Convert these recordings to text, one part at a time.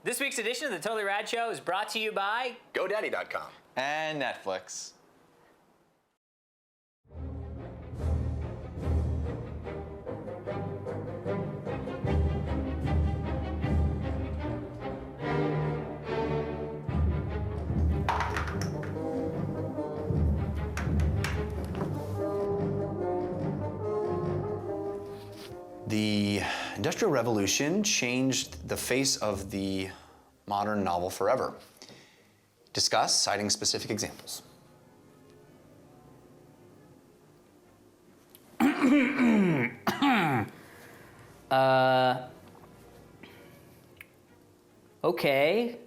This week's edition of the Totally Rad Show is brought to you by GoDaddy.com and Netflix. The Industrial Revolution changed the face of the modern novel forever. Discuss, citing specific examples. Okay.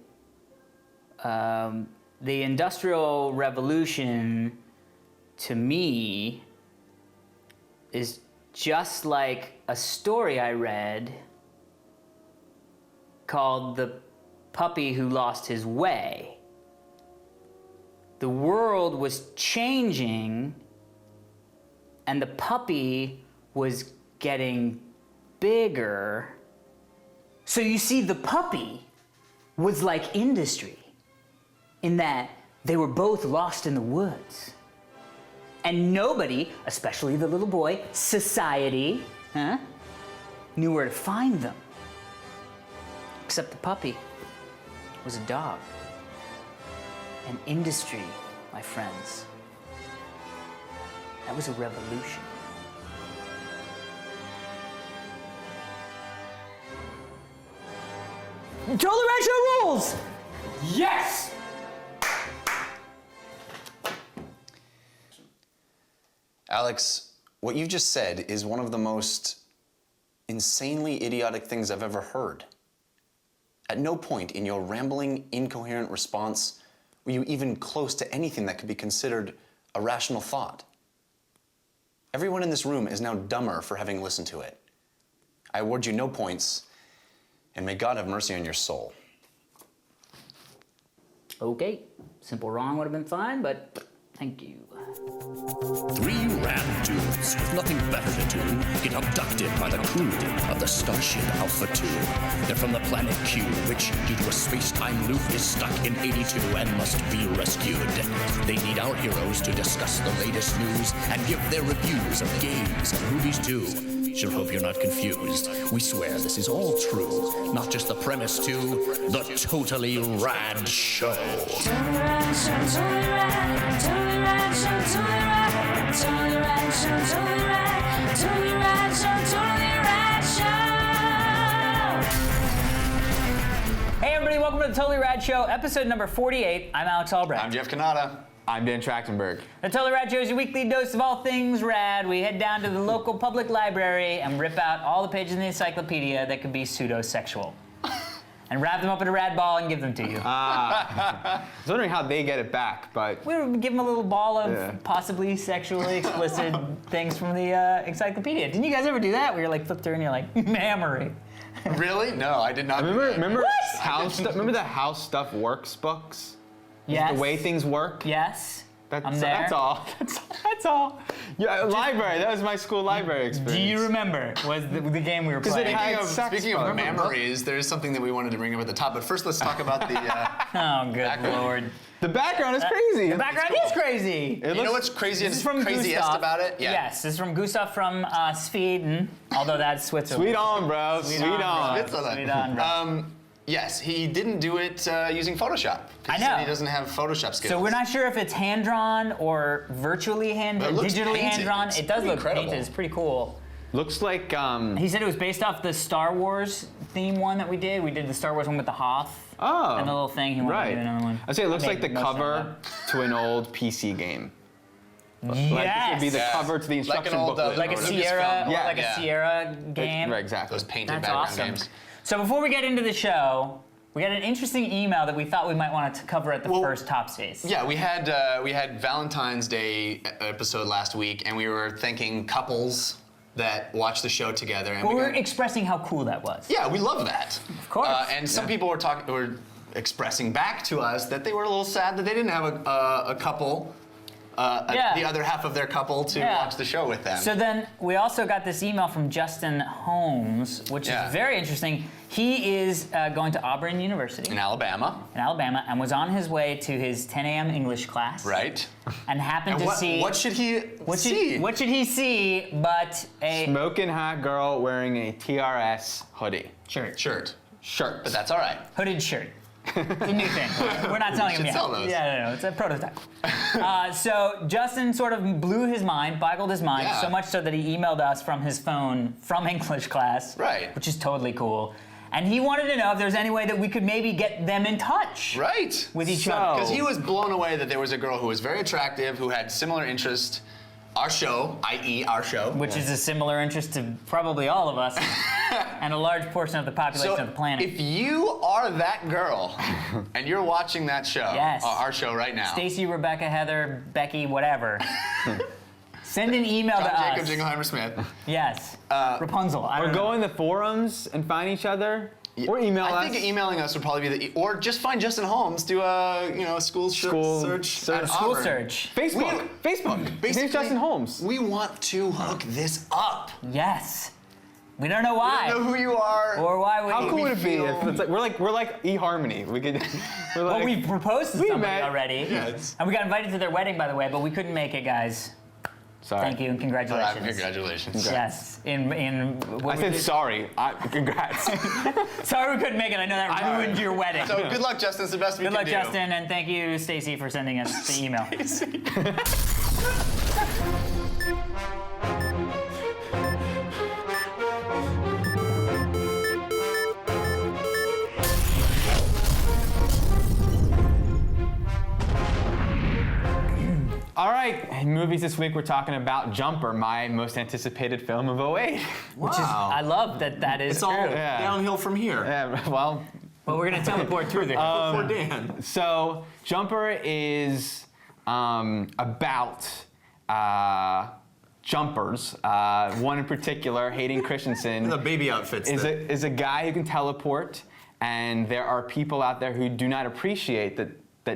The Industrial Revolution, to me, is just like a story I read called The Puppy Who Lost His Way. The world was changing and the puppy was getting bigger. So you see, the puppy was like industry in that they were both lost in the woods. And nobody, especially the little boy, society, knew where to find them. Except the puppy was a dog. An industry, my friends. That was a revolution. Totally Rad Show rules! Yes! Alex, what you've just said is one of the most insanely idiotic things I've ever heard. At no point in your rambling, incoherent response were you even close to anything that could be considered a rational thought. Everyone in this room is now dumber for having listened to it. I award you no points, and may God have mercy on your soul. Okay, simple wrong would have been fine, but thank you. 3 rad dudes with nothing better to do get abducted by the crew of the Starship Alpha 2. They're from the planet Q, which, due to a space-time loop, is stuck in 82 and must be rescued. They need our heroes to discuss the latest news and give their reviews of games and movies too. Sure hope you're not confused. We swear this is all true, not just the premise to the Totally Rad Show. Totally Rad Show, Totally Rad, Totally Rad Show, Totally Rad, Totally Rad Show, Totally Rad, Totally Rad Show, Totally Rad Show. Hey everybody, welcome to the Totally Rad Show, episode number 48. I'm Alex Albrecht. I'm Jeff Kanata. I'm Dan Trachtenberg. The Totally Rad Show is your weekly dose of all things rad. We head down to the local public library and rip out all the pages in the encyclopedia that could be pseudo-sexual. And wrap them up in a rad ball and give them to you. I was wondering how they get it back, but... We would give them a little ball of possibly sexually explicit things from the encyclopedia. Didn't you guys ever do that? Where you're like, flip through and you're like, memory. Really? No, I did not. Remember the How Stuff Works books? Yes. The way things work? Yes. That's, I'm there. That's all. That's all. Yeah, library. That was my school library experience. Do you remember? Was the game we were playing? Speaking of memories, there's something that we wanted to bring up at the top, but first let's talk about the Oh, good background. Lord. The background is crazy. The background is crazy. You know what's crazy and craziest about it? Yeah. Yes, this is from Gustav from Sweden, although that's Switzerland. Sweet on, bro. Sweet on. Switzerland. Sweet on, bro. Yes, he didn't do it using Photoshop. I know. He said he doesn't have Photoshop skills. So we're not sure if it's hand-drawn or virtually digitally hand-drawn. It does look painted. It's pretty cool. Looks like, He said it was based off the Star Wars theme one that we did. We did the Star Wars one with the Hoth. Oh. And the little thing. He wanted to do another one. I'd say it looks like the cover to an old PC game. Yes. Like this would be the cover to the instruction booklet. Like a Sierra, or like a Sierra game. Right, exactly. Those painted That's background awesome. games. So before we get into the show, we got an interesting email that we thought we might want to cover at the first Top Space. Yeah, we had Valentine's Day episode last week, and we were thanking couples that watch the show together. And we were expressing how cool that was. Yeah, we love that. Of course. And some people were expressing back to us that they were a little sad that they didn't have a couple Yeah. the other half of their couple to Yeah. watch the show with them. So then we also got this email from Justin Holmes, which Yeah. is very interesting. He is going to Auburn University in Alabama, and was on his way to his 10 a.m. English class. right? And happened And to see. what should he see? What should he see but a Smoking hot girl wearing a TRS hoodie. Shirt. Shirt. But that's all right. hooded shirt? It's a new thing. We're not telling him should yet. sell those. Yeah, no, it's a prototype. So Justin sort of blew his mind, boggled his mind, Yeah. so much so that he emailed us from his phone from English class. Right. Which is totally cool. And he wanted to know if there's any way that we could maybe get them in touch Right. with each So- other. Because he was blown away that there was a girl who was very attractive, who had similar interest. Our show, i.e. our show. Which is a similar interest to probably all of us and a large portion of the population So of the planet. if you are that girl and you're watching that show, Yes. our show right now, Stacy, Rebecca, Heather, Becky, whatever. Send an email John to Jacob us. Jingleheimer Smith. Yes. Rapunzel. I Or don't go know. in the forums and find each other. Or email us. I think emailing us would probably be or just find Justin Holmes, do a school School search search. at School Auburn. search. Facebook. Facebook. His Basically, name's Justin Holmes. We want to hook this up. Yes. We don't know I why. don't know who you are. Or why we. How cool we would it be feel- if it's like we're like eHarmony. We could. We're like, Well, we proposed to We somebody met. already. Yes. And we got invited to their wedding, by the way, but we couldn't make it, guys. Sorry. Thank you and congratulations. Congratulations. Yes. What I said sorry. Congrats. Sorry we couldn't make it. I know that Sorry. ruined your wedding. So good luck, Justin. It's the best we Good can luck, do. Justin, and thank you, Stacy, for sending us the email. All right, in movies this week we're talking about Jumper, my most anticipated film of 08. Which is, I love that is It's all true. Yeah. downhill from here. Yeah, well, But we're gonna teleport through there. For Dan. so Jumper is about jumpers. One in particular, Hayden Christensen, The baby outfits. is a guy who can teleport, and there are people out there who do not appreciate that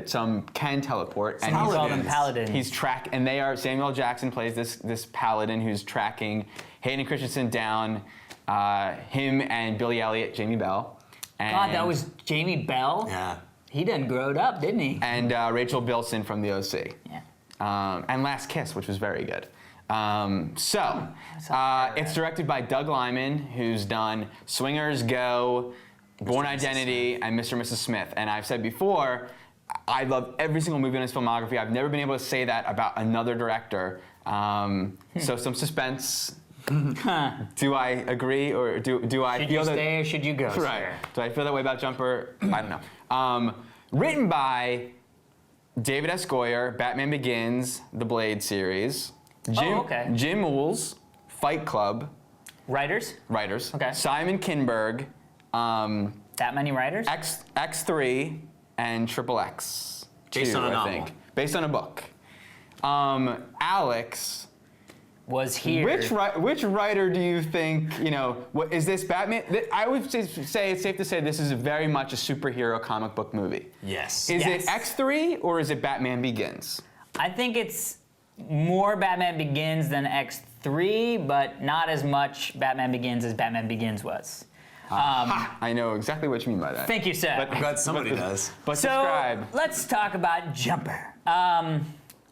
some can teleport. And We he's- call them paladins. He's and they are. Samuel Jackson plays this paladin who's tracking Hayden Christensen down. Him and Billy Elliot, Jamie Bell. And, God, that was Jamie Bell. Yeah. He done growed up, didn't he? And Rachel Bilson from the OC. Yeah. And Last Kiss, which was very good. It's directed by Doug Liman, who's done Swingers, Go, Born Identity, and Mr. and Mrs. Smith. And I've said before, I love every single movie in his filmography. I've never been able to say that about another director. So some suspense. Do I agree, or do I Should feel you that? stay or should you go? Right. sir? Do I feel that way about Jumper? I don't know. Written by David S. Goyer, Batman Begins, the Blade series. okay. Jim Wools, Fight Club, Writers? writers. Okay. Simon Kinberg, That many writers? X3, and Triple X. Based on a I novel. think. Based on a book. Alex, Was here. which writer do you think, what is this Batman? I would say it's safe to say this is very much a superhero comic book movie. Yes. Is Yes. it X3 or is it Batman Begins? I think it's more Batman Begins than X3, but not as much Batman Begins as Batman Begins was. I know exactly what you mean by that. Thank you, sir. I'm glad somebody does. But So subscribe. let's talk about Jumper.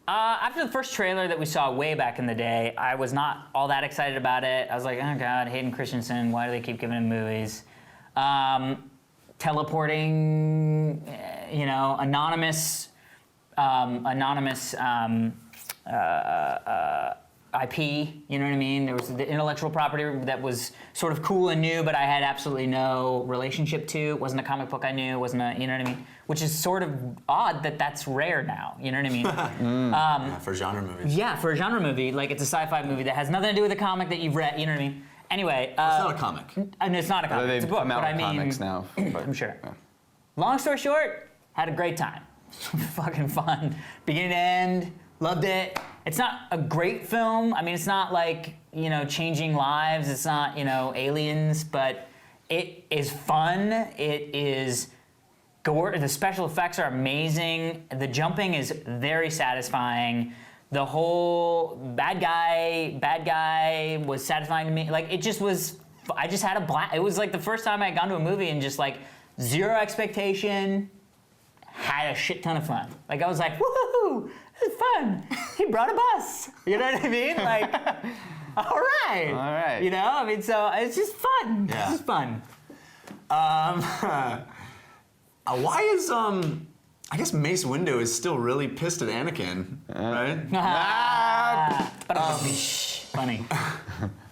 After the first trailer that we saw way back in the day, I was not all that excited about it. I was like, oh God, Hayden Christensen, why do they keep giving him movies? Teleporting, anonymous IP, you know what I mean? There was the intellectual property that was sort of cool and new, but I had absolutely no relationship to. It wasn't a comic book I knew, it wasn't a, you know what I mean? Which is sort of odd that that's rare now, you know what I mean? Yeah, for genre movies. Yeah, for a genre movie, like it's a sci-fi movie that has nothing to do with the comic that you've read, you know what I mean? Anyway. It's not a comic. And it's not a comic, They've it's a book, come out but I with mean, comics now. But, I'm sure. yeah. Long story short, had a great time. Fucking fun. Beginning to end, loved it. It's not a great film. I mean, it's not like, changing lives. It's not, aliens, but it is fun. It is the special effects are amazing. The jumping is very satisfying. the whole bad guy was satisfying to me. Like, it just was, I just had a blast. It was like the first time I had gone to a movie and just like zero expectation, had a shit ton of fun. Like, I was like, woohoo, this is fun. He brought a bus. You know what I mean? Like, all right. All right. You know, I mean, so it's just fun. Yeah. It's just fun. Why is I guess Mace Windu is still really pissed at Anakin, right? Funny.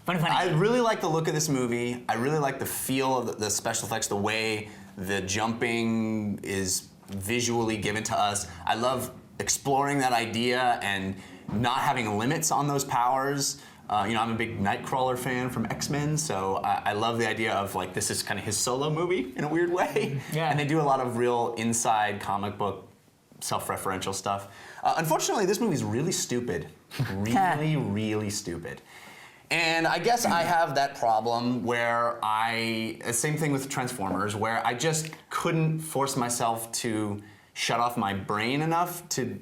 Funny. I really like the look of this movie. I really like the feel of the special effects, the way the jumping is visually given to us. I love exploring that idea and not having limits on those powers. You know, I'm a big Nightcrawler fan from X-Men, so I love the idea of like this is kind of his solo movie in a weird way. Yeah. And they do a lot of real inside comic book self-referential stuff. Unfortunately, this movie is really stupid. Really stupid. And I guess I have that problem where same thing with Transformers, where I just couldn't force myself to shut off my brain enough to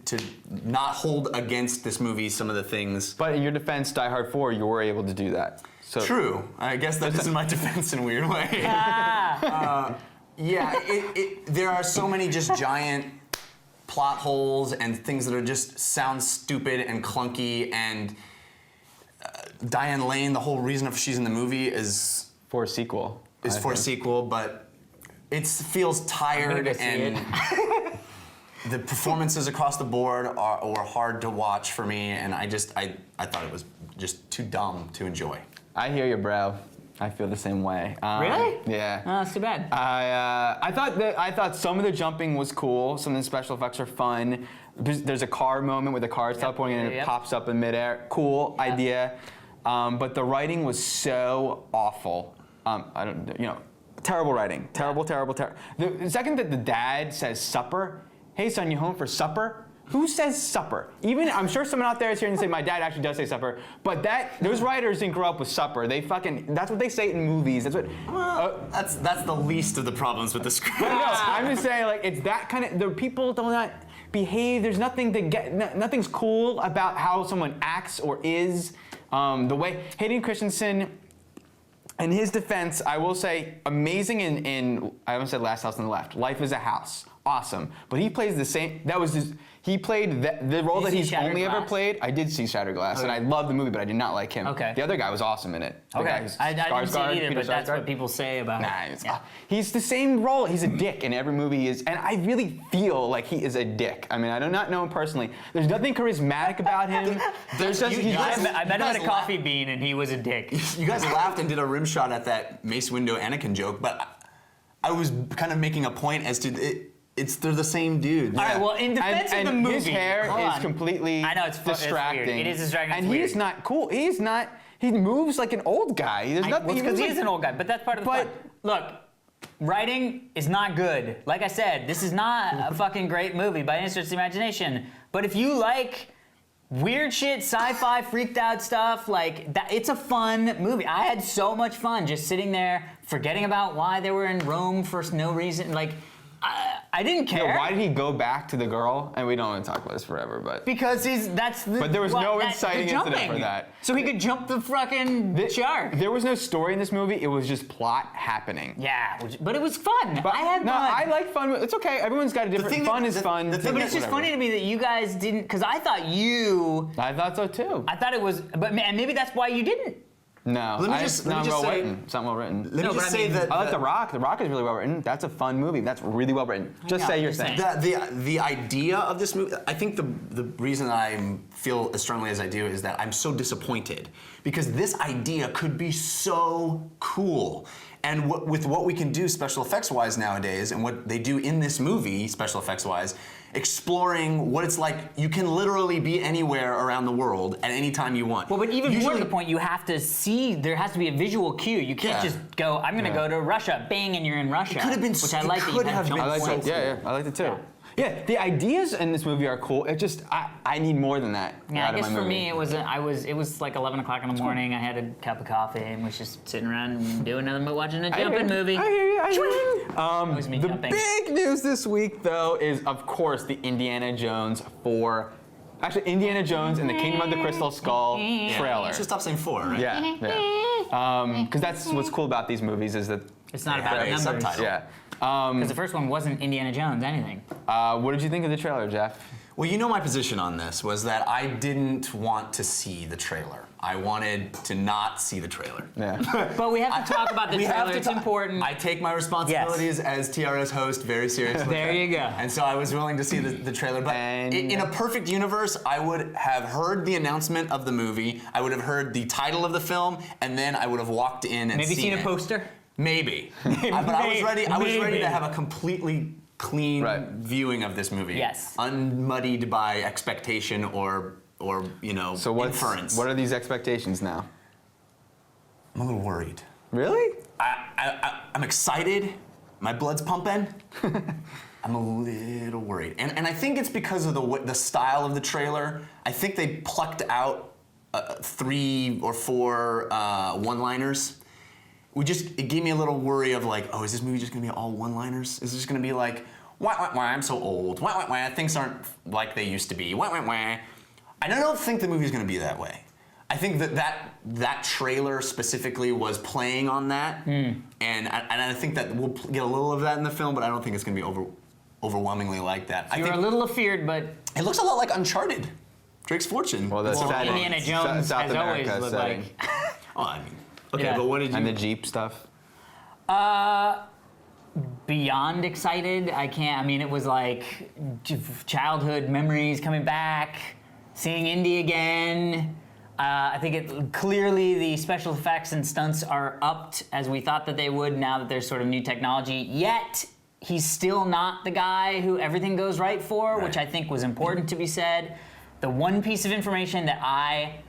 not hold against this movie some of the things. But in your defense, Die Hard 4, you were able to do that. So True. I guess that is my defense in a weird way. There are so many just giant plot holes and things that are just sound stupid and clunky, and Diane Lane, the whole reason she's in the movie is for a sequel. a sequel, but it feels tired go see and the performances across the board were hard to watch for me, and I thought it was just too dumb to enjoy. I hear you, bro. I feel the same way. Really? Yeah. Oh, that's too bad. I thought some of the jumping was cool. Some of the special effects are fun. There's a car moment where the car is teleporting and it pops up in midair. Cool idea. But the writing was so awful. Terrible writing. Terrible. The second that the dad says supper, hey son, you home for supper? Who says supper? Even, I'm sure someone out there is hearing and say, my dad actually does say supper, but those writers didn't grow up with supper. That's what they say in movies. That's what. That's the least of the problems with the script. No, I'm just saying, like, it's that kind of, the people do not behave, there's nothing to get, nothing's cool about how someone acts or is. The way, Hayden Christensen, in his defense, I will say, amazing in I almost said Last House on the Left. Life is a House. Awesome. But he plays the same, he played the role that he's only ever played. I did see Shattered Glass, and I loved the movie, but I did not like him. Okay. The other guy was awesome in it. The guy who's I didn't see Skarsgård, it either, Peter but that's Skarsgård. what people say about it. He's the same role. He's a dick in every movie he is, and I really feel like he is a dick. I mean, I do not know him personally. There's nothing charismatic about him. I met him at a coffee bean, and he was a dick. You guys laughed and did a rim shot at that Mace Windu Anakin joke, but I was kind of making a point as to they're the same dude. All right, well, in defense of the movie, his hair is completely distracting. It's weird. It is distracting. And he's not cool. He moves like an old guy. There's nothing. Because he is an old guy, but that's part of the fun. Look, writing is not good. Like I said, this is not a fucking great movie by any stretch of the imagination. But if you like weird shit, sci-fi, freaked out stuff, like that, it's a fun movie. I had so much fun just sitting there, forgetting about why they were in Rome for no reason. Like, I didn't care. Yeah, why did he go back to the girl? And we don't want to talk about this forever, but because but there was no inciting incident for that. So he could jump the fucking shark. There was no story in this movie. It was just plot happening. Yeah, but it was fun. I had fun. I like fun. It's okay. Everyone's got a different. Fun is fun. But it's just funny to me that you guys didn't, because I thought so too. I thought it was, and maybe that's why you didn't. No, let me just say, it's not well written. Let me just say that I like The Rock. The Rock is really well written. That's a fun movie. That's really well written. Just say your thing. The idea of this movie, I think the reason I feel as strongly as I do is that I'm so disappointed because this idea could be so cool. And with what we can do special effects wise nowadays, and what they do in this movie special effects wise, exploring what it's like, you can literally be anywhere around the world at any time you want. Well, but even more to the point, you have to see, there has to be a visual cue. You can't just go, I'm gonna go to Russia, bang, and you're in Russia. It could have been, which I like that you had jump I like points. it. Yeah, I liked it too. Yeah, the ideas in this movie are cool. It just, I need more than that. Yeah, I guess for me, it was like 11 o'clock in the morning. I had a cup of coffee and was just sitting around and doing nothing but watching a jumping movie. I hear you. It was me the jumping. big news this week, though, is of course the Indiana Jones 4 Actually, Indiana Jones and the Kingdom of the Crystal Skull trailer. Should stop saying 4, right? Yeah, yeah. Because that's what's cool about these movies is that. It's not about a numbers. subtitle. Yeah. Because the first one wasn't Indiana Jones anything. What did you think of the trailer, Jeff? Well, you know my position on this was that I didn't want to see the trailer. I wanted to not see the trailer. Yeah. But we have to talk about the We have trailer. to It's talk- important. I take my responsibilities as TRS host very seriously. There you go. And so I was willing to see the trailer. But And- in a perfect universe, I would have heard the announcement of the movie, I would have heard the title of the film, and then I would have walked in and Maybe seen a it. poster? Maybe. But I was ready. I was ready Maybe. to have a completely clean Right. viewing of this movie. Yes. Unmuddied by expectation or So inference. what are these expectations now? I'm a little worried. Really? I'm excited. My blood's pumping. I'm a little worried, and I think it's because of the style of the trailer. I think they plucked out 3 or 4 one-liners. It gave me a little worry of like, oh, is this movie just gonna be all one-liners? Is this gonna be like, wah, I'm so old. Wah, things aren't like they used to be. Wah. I don't think the movie's gonna be that way. I think that trailer specifically was playing on that, and I think that we'll get a little of that in the film, but I don't think it's gonna be overwhelmingly like that. You're a little afeared, but It looks a lot like Uncharted, Drake's Fortune. Well, that's setting. Indiana Jones South has always America looked setting. like. Oh, I mean, okay, Yeah. but what did you? And the Jeep stuff. Beyond excited. I can't. I mean, it was like childhood memories coming back, seeing Indy again. I think clearly the special effects and stunts are upped as we thought that they would now that there's sort of new technology. Yet he's still not the guy who everything goes right for, which I think was important to be said. The one piece of information that I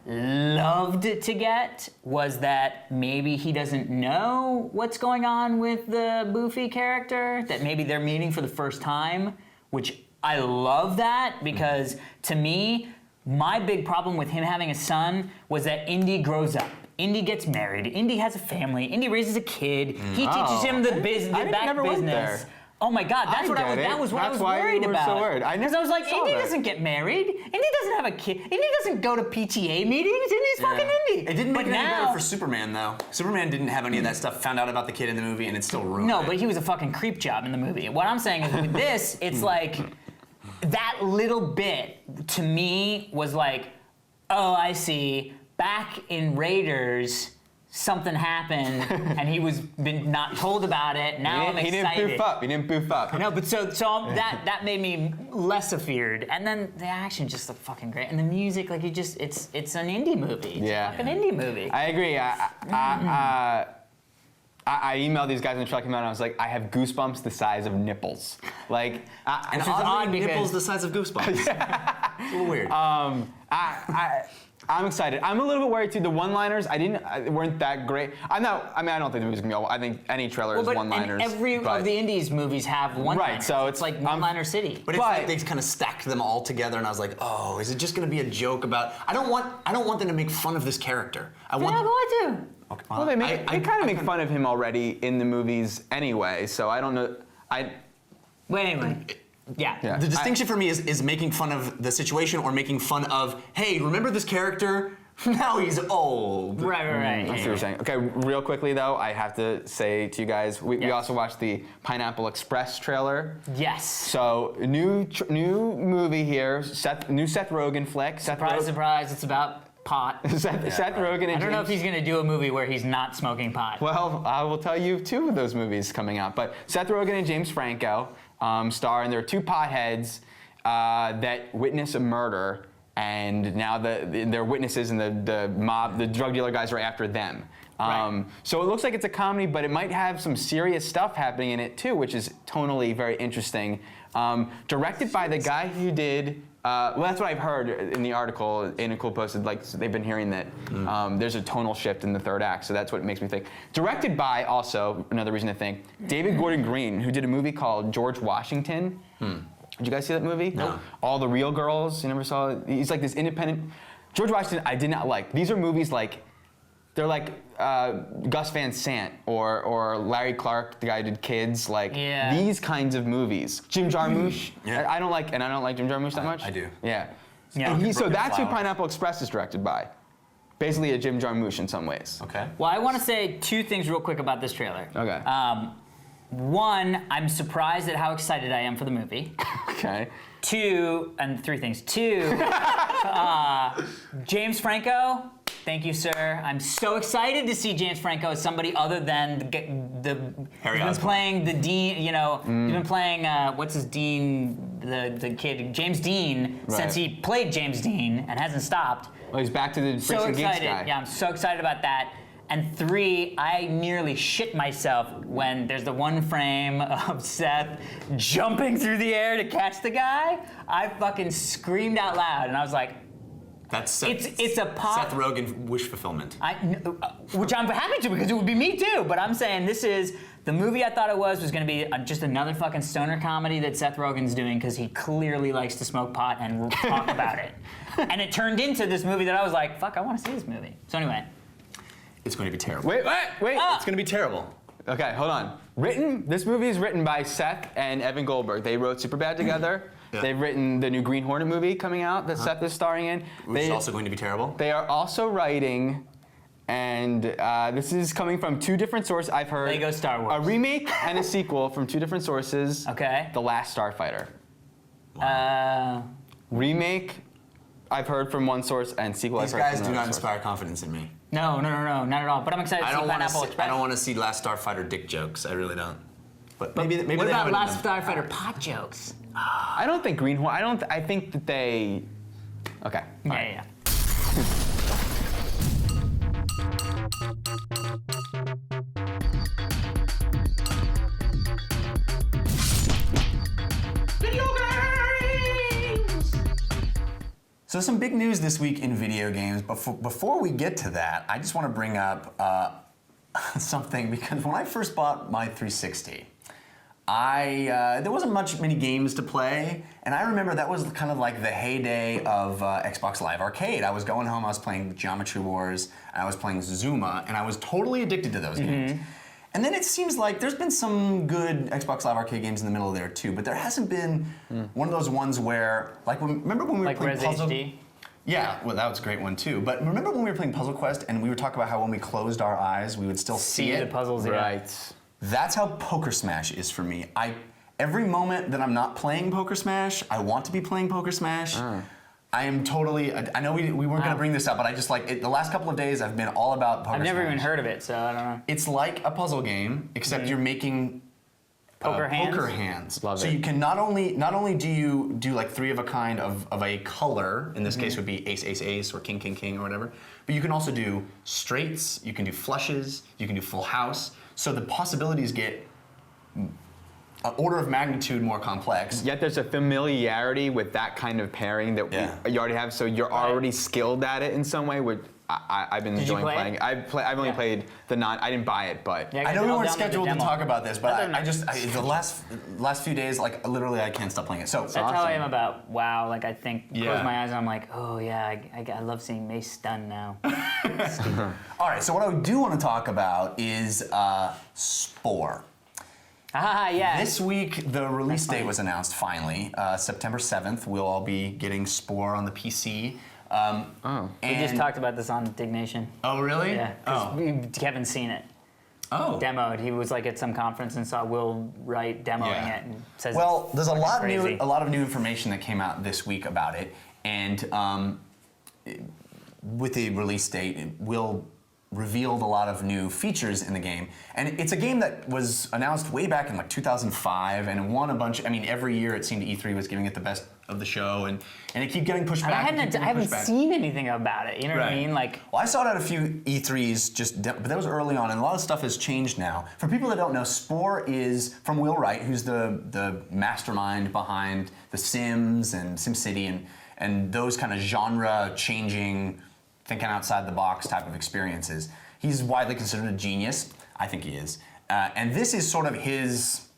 loved to get was that maybe he doesn't know what's going on with the Boofy character, that maybe they're meeting for the first time, which I love that because to me, my big problem with him having a son was that Indy grows up. Indy gets married. Indy has a family. Indy raises a kid. He teaches him the business, I the back never went business. there. Oh my God, that's what I was. That was what I was worried about. So worried. Because I was like, saw Indy that. doesn't get married. Indy doesn't have a kid. Indy doesn't go to PTA meetings. Indy's fucking Indy. It didn't make but it any now, better for Superman, though. Superman didn't have any of that stuff. Found out about the kid in the movie, and it still ruined No, it. but he was a fucking creep job in the movie. What I'm saying is with this, it's like that little bit to me was like, oh, I see. Back in Raiders, something happened, and he was been not told about it. Now I'm He excited. didn't boof up. He didn't boof up. No, but so that made me less afeared, and then the action just looked fucking great, and the music, like it's an indie movie. It's Yeah. a fucking indie movie. I agree. I emailed these guys in the truck and I was like, I have goosebumps the size of nipples. Like, And Which is oddly, odd because- nipples the size of Goosebumps. It's a little weird. I'm excited. I'm a little bit worried too. The one-liners, weren't that great. I don't think the movie's gonna be all. I think any trailer is but one-liners. and every but- of the indies movies have one. Right, so it's like one-liner city. But it's like they kind of stacked them all together, and I was like, oh, is it just going to be a joke about? I don't want them to make fun of this character. I They're want. not going to. Okay, Well, they kind of make fun of him already in the movies anyway. So I don't know. Wait, anyway. Yeah. Yeah. The distinction for me is making fun of the situation or making fun of, hey, remember this character? Now he's old. Right. I see what you're saying. Okay, real quickly though, I have to say to you guys, we Yes. also watched the Pineapple Express trailer. Yes. So new movie here, Seth Rogen flick. Surprise, surprise! It's about pot. Seth Rogen and I don't know if James- he's gonna do a movie where he's not smoking pot. Well, I will tell you 2 of those movies coming out. But Seth Rogen and James Franco star, and there are 2 potheads that witness a murder, and now they're witnesses, and the mob, the drug dealer guys are after them. Right. So it looks like it's a comedy, but it might have some serious stuff happening in it too, which is tonally very interesting. Directed by the guy who did. Well, that's what I've heard in the article. Nicole posted, like, they've been hearing that there's a tonal shift in the 3rd act, so that's what makes me think. Directed by, also, another reason to think, David Gordon Green, who did a movie called George Washington. Did you guys see that movie? No. All the Real Girls, you never saw it? He's like this independent. George Washington, I did not like. These are movies like They're like Gus Van Sant or Larry Clark, the guy who did Kids, like these kinds of movies. Jim Jarmusch. I don't like Jim Jarmusch that much. I do. Yeah. Yeah. So that's who Pineapple Express is directed by. Basically a Jim Jarmusch in some ways. Okay. Well, I want to say 2 things real quick about this trailer. Okay. One, I'm surprised at how excited I am for the movie. Okay. 2, and 3 things. 2, James Franco. Thank you, sir. I'm so excited to see James Franco as somebody other than the Harry he's been Osborn. playing the Dean. You know, he's been playing what's his Dean, the kid James Dean, since he played James Dean and hasn't stopped. Well, he's back to the So Bricks and Geeks excited. guy. Yeah, I'm so excited about that. And 3, I nearly shit myself when there's the one frame of Seth jumping through the air to catch the guy. I fucking screamed out loud, and I was like, That's Seth, it's a pop. Seth Rogen wish fulfillment. Which I'm happy to, because it would be me too. But I'm saying this is the movie I thought it was going to be just another fucking stoner comedy that Seth Rogen's doing because he clearly likes to smoke pot and talk about it. And it turned into this movie that I was like, fuck, I want to see this movie. So anyway. It's going to be terrible. Wait. It's going to be terrible. Okay, hold on. This movie is written by Seth and Evan Goldberg. They wrote Superbad together. Yeah. They've written the new Green Hornet movie coming out that Seth is starring in. Which is also going to be terrible. They are also writing, and this is coming from 2 different sources. I've heard Lego Star Wars. a remake and a sequel from 2 different sources. Okay. The Last Starfighter. Remake, I've heard from one source, and sequel These I've heard guys from do another not source. inspire confidence in me. No, not at all. But I'm excited to see Pineapple Express. I don't want to see Last Starfighter dick jokes. I really don't. But maybe What they about have it in Last them. Starfighter pot jokes? I don't think Green Hornet. I think that they. Okay. Yeah. So some big news this week in video games. Before we get to that, I just want to bring up something, because when I first bought my 360, there wasn't many games to play, and I remember that was kind of like the heyday of Xbox Live Arcade. I was going home, I was playing Geometry Wars, and I was playing Zuma, and I was totally addicted to those games. And then it seems like there's been some good Xbox Live Arcade games in the middle of there too, but there hasn't been one of those ones where, like, remember when we were Like playing Res Puzzle? HD? Yeah, well, that was a great one too. But remember when we were playing Puzzle Quest and we were talking about how when we closed our eyes, we would still see the it? puzzles. Yeah. Right. That's how Poker Smash is for me. Every moment that I'm not playing Poker Smash, I want to be playing Poker Smash. I am totally. I know we weren't going to bring this up, but I just like it. The last couple of days, I've been all about Poker Smash. I've never even heard of it, so I don't know. It's like a puzzle game, except you're making Poker hands? Poker hands. Love so it. you can not only do you do like 3 of a kind of a color. In this case, would be ace ace ace or king king king or whatever. But you can also do straights. You can do flushes. You can do full house. So the possibilities get an order of magnitude more complex. Yet there's a familiarity with that kind of pairing that you already have, so you're already skilled at it in some way. Which I've been Did you enjoying play it? playing. I've only played the non. I didn't buy it, but Yeah, I know we I'll weren't download the scheduled to demo. talk about this, but That's the last few days, like literally, I can't stop playing it. So That's how I am about WoW. Like I think, Yeah. close my eyes and I'm like, oh yeah, I love seeing Mace stun now. all right. So what I do want to talk about is Spore. Yeah. This week, the release date was announced finally. September 7th, we'll all be getting Spore on the PC. We just talked about this on Dignation. Oh, really? Yeah, because Kevin's seen it. Oh. Demoed. He was like at some conference and saw Will Wright demoing Yeah. it and says Well, it's there's a fucking lot crazy. of new information that came out this week about it, and with the release date, Will revealed a lot of new features in the game. And it's a game that was announced way back in like 2005 and it won a bunch. I mean, every year it seemed E3 was giving it the best of the show, and it kept getting pushed And back. I haven't seen anything about it. You know what I mean? Like, Well, I saw it at a few E3s, but that was early on, and a lot of stuff has changed now. For people that don't know, Spore is from Will Wright, who's the mastermind behind The Sims and SimCity and those kind of genre-changing, thinking outside the box type of experiences. He's widely considered a genius. I think he is. And this is sort of his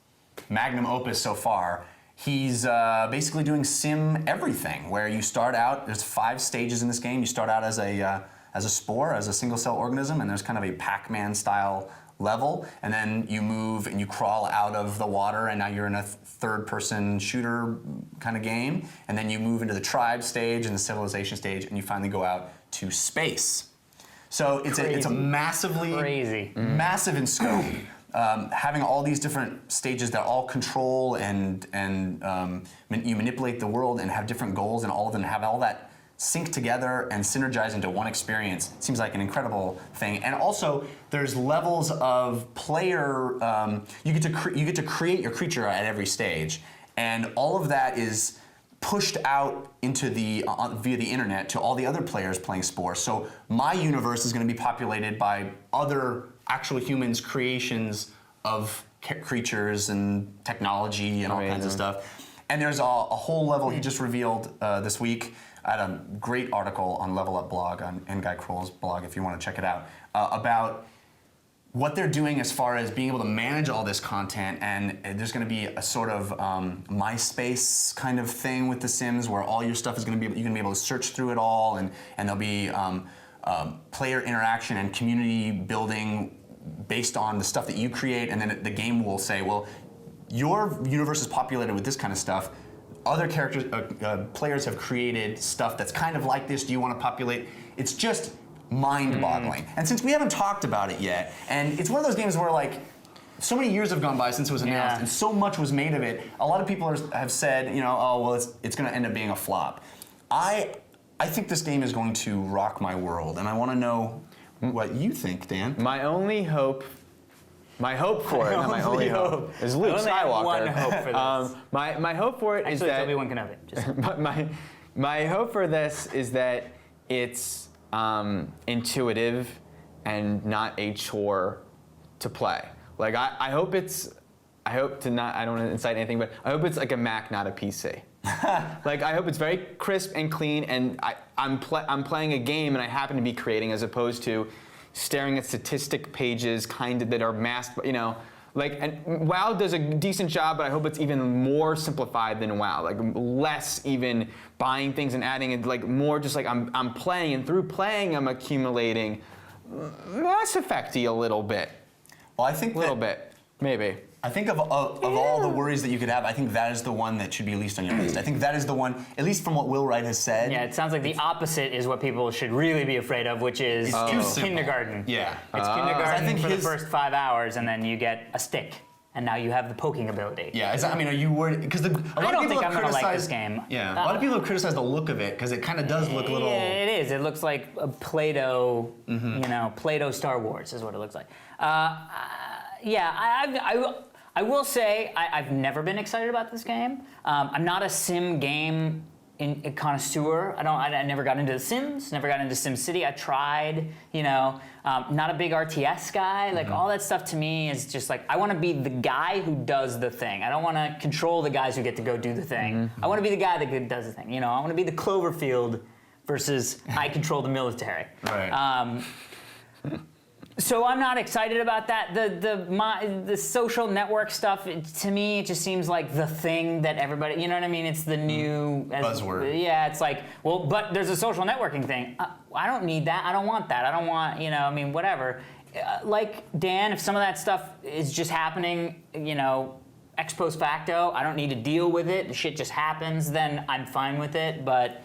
magnum opus so far. He's basically doing sim everything, where you start out, there's 5 stages in this game. You start out as as a spore, as a single cell organism, and there's kind of a Pac-Man style level, and then you move and you crawl out of the water, and now you're in a third-person shooter kind of game, and then you move into the tribe stage and the civilization stage, and you finally go out to space. So it's a massively massive in scope. Having all these different stages that all control and you manipulate the world and have different goals, and all of them have all that sync together and synergize into one experience seems like an incredible thing. And also, there's levels of player. You get to create your creature at every stage, and all of that is pushed out into via the internet to all the other players playing Spore. So my universe is going to be populated by other actual humans' creations of creatures and technology and all kinds of stuff. And there's a whole level he just revealed this week. I had a great article on Level Up blog, on Guy Kroll's blog, if you want to check it out, about what they're doing as far as being able to manage all this content. And there's going to be a sort of MySpace kind of thing with The Sims, where all your stuff is going to be, you're going to be able to search through it all, and there'll be player interaction and community building based on the stuff that you create, and then the game will say, well, your universe is populated with this kind of stuff. Other characters, players have created stuff that's kind of like this. Do you want to populate? It's just mind-boggling. And since we haven't talked about it yet, and it's one of those games where like, so many years have gone by since it was announced, and so much was made of it. A lot of people have said, oh well, it's going to end up being a flop. I think this game is going to rock my world, and I want to know what you think, Dan. My only hope. My hope for it, not my only hope, is Luke Skywalker. I only have one hope for this. My hope for it is that Obi-Wan Kenobi. Just my hope for this is that it's intuitive and not a chore to play. Like I hope to not. I don't want to incite anything, but I hope it's like a Mac, not a PC. Like I hope it's very crisp and clean, and I'm playing a game and I happen to be creating, as opposed to staring at statistic pages kind of that are masked, like, and WoW does a decent job, but I hope it's even more simplified than WoW, like less even buying things and adding it, like more just like I'm playing, and through playing I'm accumulating Mass Effect-y a little bit. Well, I think a little bit, maybe. I think of all the worries that you could have, I think that is the one that should be least on your list. I think that is the one, at least from what Will Wright has said. Yeah, it sounds like the opposite is what people should really be afraid of, which is kindergarten. Yeah. It's kindergarten for the first 5 hours, and then you get a stick, and now you have the poking ability. Yeah, are you worried? Because a lot of people have criticized. I'm gonna like this game. Yeah, a lot of people have criticized the look of it, because it kind of does look a little. Yeah, it is. It looks like a Play-Doh. Play-Doh Star Wars is what it looks like. I will say I've never been excited about this game. I'm not a sim game connoisseur. I never got into The Sims, never got into SimCity. I tried, not a big RTS guy. Like all that stuff to me is just like, I want to be the guy who does the thing. I don't want to control the guys who get to go do the thing. I want to be the guy that does the thing. I want to be the Cloverfield versus I control the military. Right. So I'm not excited about that. The social network stuff, to me, it just seems like the thing that everybody, you know what I mean? It's the new buzzword. Yeah, it's like, well, but there's a social networking thing. I don't need that. I don't want that. I don't want, whatever. Like Dan, if some of that stuff is just happening, ex post facto, I don't need to deal with it. The shit just happens, then I'm fine with it. But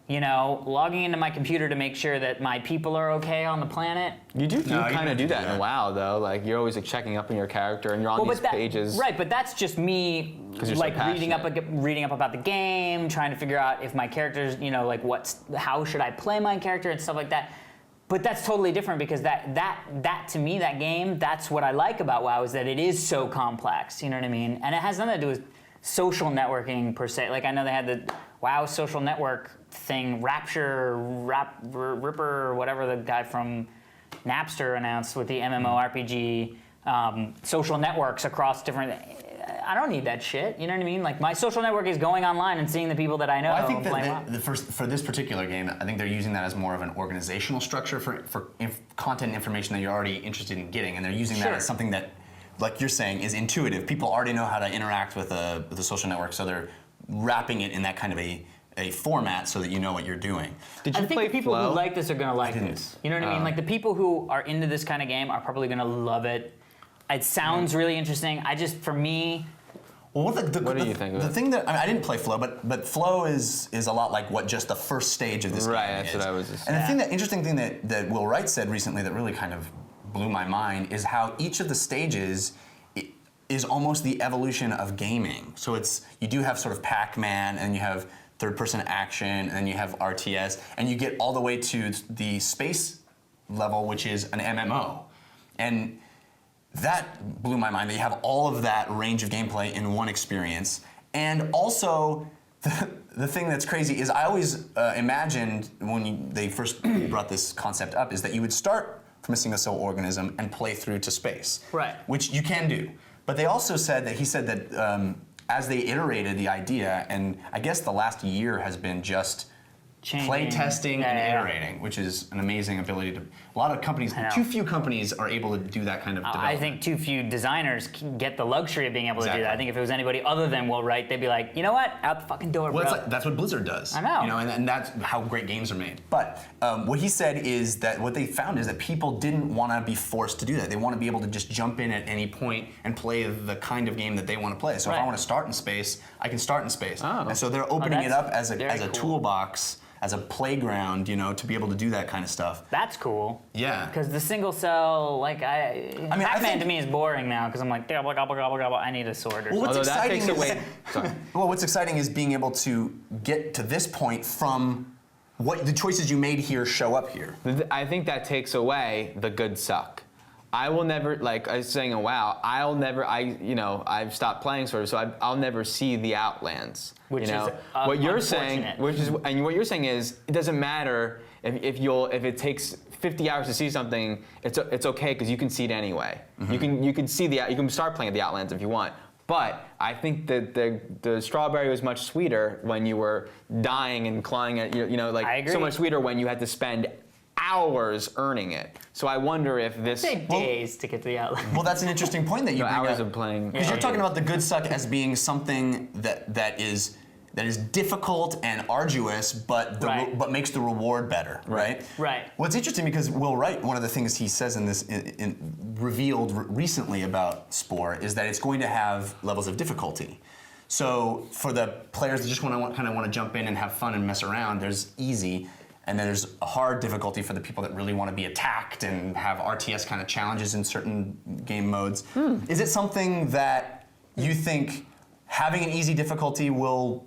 logging into my computer to make sure that my people are okay on the planet. You kind of do that in WoW, though. Like you're always like checking up on your character, and you're on these pages. Right, but that's just me, like reading up about the game, trying to figure out if my character's, how should I play my character and stuff like that. But that's totally different, because that to me, that game, that's what I like about WoW, is that it is so complex. You know what I mean? And it has nothing to do with social networking per se. Like I know they had the WoW social network thing, Ripper, whatever the guy from Napster announced with the MMORPG social networks across different. I don't need that shit. You know what I mean? Like my social network is going online and seeing the people that I know. Well, I think that for this particular game, I think they're using that as more of an organizational structure for content information that you're already interested in getting, and they're using that as something that, like you're saying, is intuitive. People already know how to interact with the social network, so they're wrapping it in that kind of a a format so that you know what you're doing. Did you I think play the people Flow? who like this are gonna like didn't. this. You know what I mean? Like the people who are into this kind of game are probably gonna love it. It sounds really interesting. For me, Well, What do you think of the it? thing that I didn't play Flow, but Flow is a lot like what just the first stage of this Right, game that's is. what I was just And the interesting thing that Will Wright said recently that really kind of blew my mind is how each of the stages is almost the evolution of gaming. So you do have sort of Pac-Man, and you have third-person action, and then you have RTS, and you get all the way to the space level, which is an MMO. And that blew my mind, that you have all of that range of gameplay in one experience. And also, the thing that's crazy is I always imagined when they first brought this concept up is that you would start from a single cell organism and play through to space. Right. Which you can do. But they also said that as they iterated the idea, and I guess the last year has been just changing. play testing Yeah, and yeah, yeah. iterating, which is an amazing ability to. A lot of companies, I know. too few companies are able to do that kind of development. I think too few designers can get the luxury of being able to do that. Exactly. I think if it was anybody other than Will Wright, they'd be like, you know what? Out the fucking door, Well, bro. that's what Blizzard does. I know. You know, and that's how great games are made. But what he said is that what they found is that people didn't want to be forced to do that. They want to be able to just jump in at any point and play the kind of game that they want to play. So if I Right. want to start in space, I can start in space. Oh. And so they're opening it that's up as a very cool. toolbox, as a playground, you know, to be able to do that kind of stuff. That's cool. Yeah. Because the single cell, like I Pac-Man think- to me is boring now because I'm like, gobble, gobble, gobble, gobble. I need a sword or Well, something. what's Although that exciting takes is, away. Sorry. well, what's exciting is being able to get to this point from what the choices you made here show up here. I think that takes away the good suck. I will never, like I was saying, WoW. I've stopped playing sort of, so I'll never see the Outlands. Which you know? is, what you're saying, unfortunate. what you're saying is, it doesn't matter if it takes 50 hours to see something. It's okay because you can see it anyway. Mm-hmm. You can start playing at the Outlands if you want. But I think that the strawberry was much sweeter when you were dying and clawing at I like agree. so much sweeter when you had to spend hours earning it. So I wonder if this Say days to get to the outlet. Well, that's an interesting point that you bring hours up. of playing. Because you're talking about the good suck as being something that is difficult and arduous, but Right. but makes the reward better, right? Right. What's interesting because Will Wright, one of the things he says in this revealed recently about Spore is that it's going to have levels of difficulty. So for the players that just want to jump in and have fun and mess around, there's easy. And then there's a hard difficulty for the people that really want to be attacked and have RTS kind of challenges in certain game modes. Is it something that you think having an easy difficulty will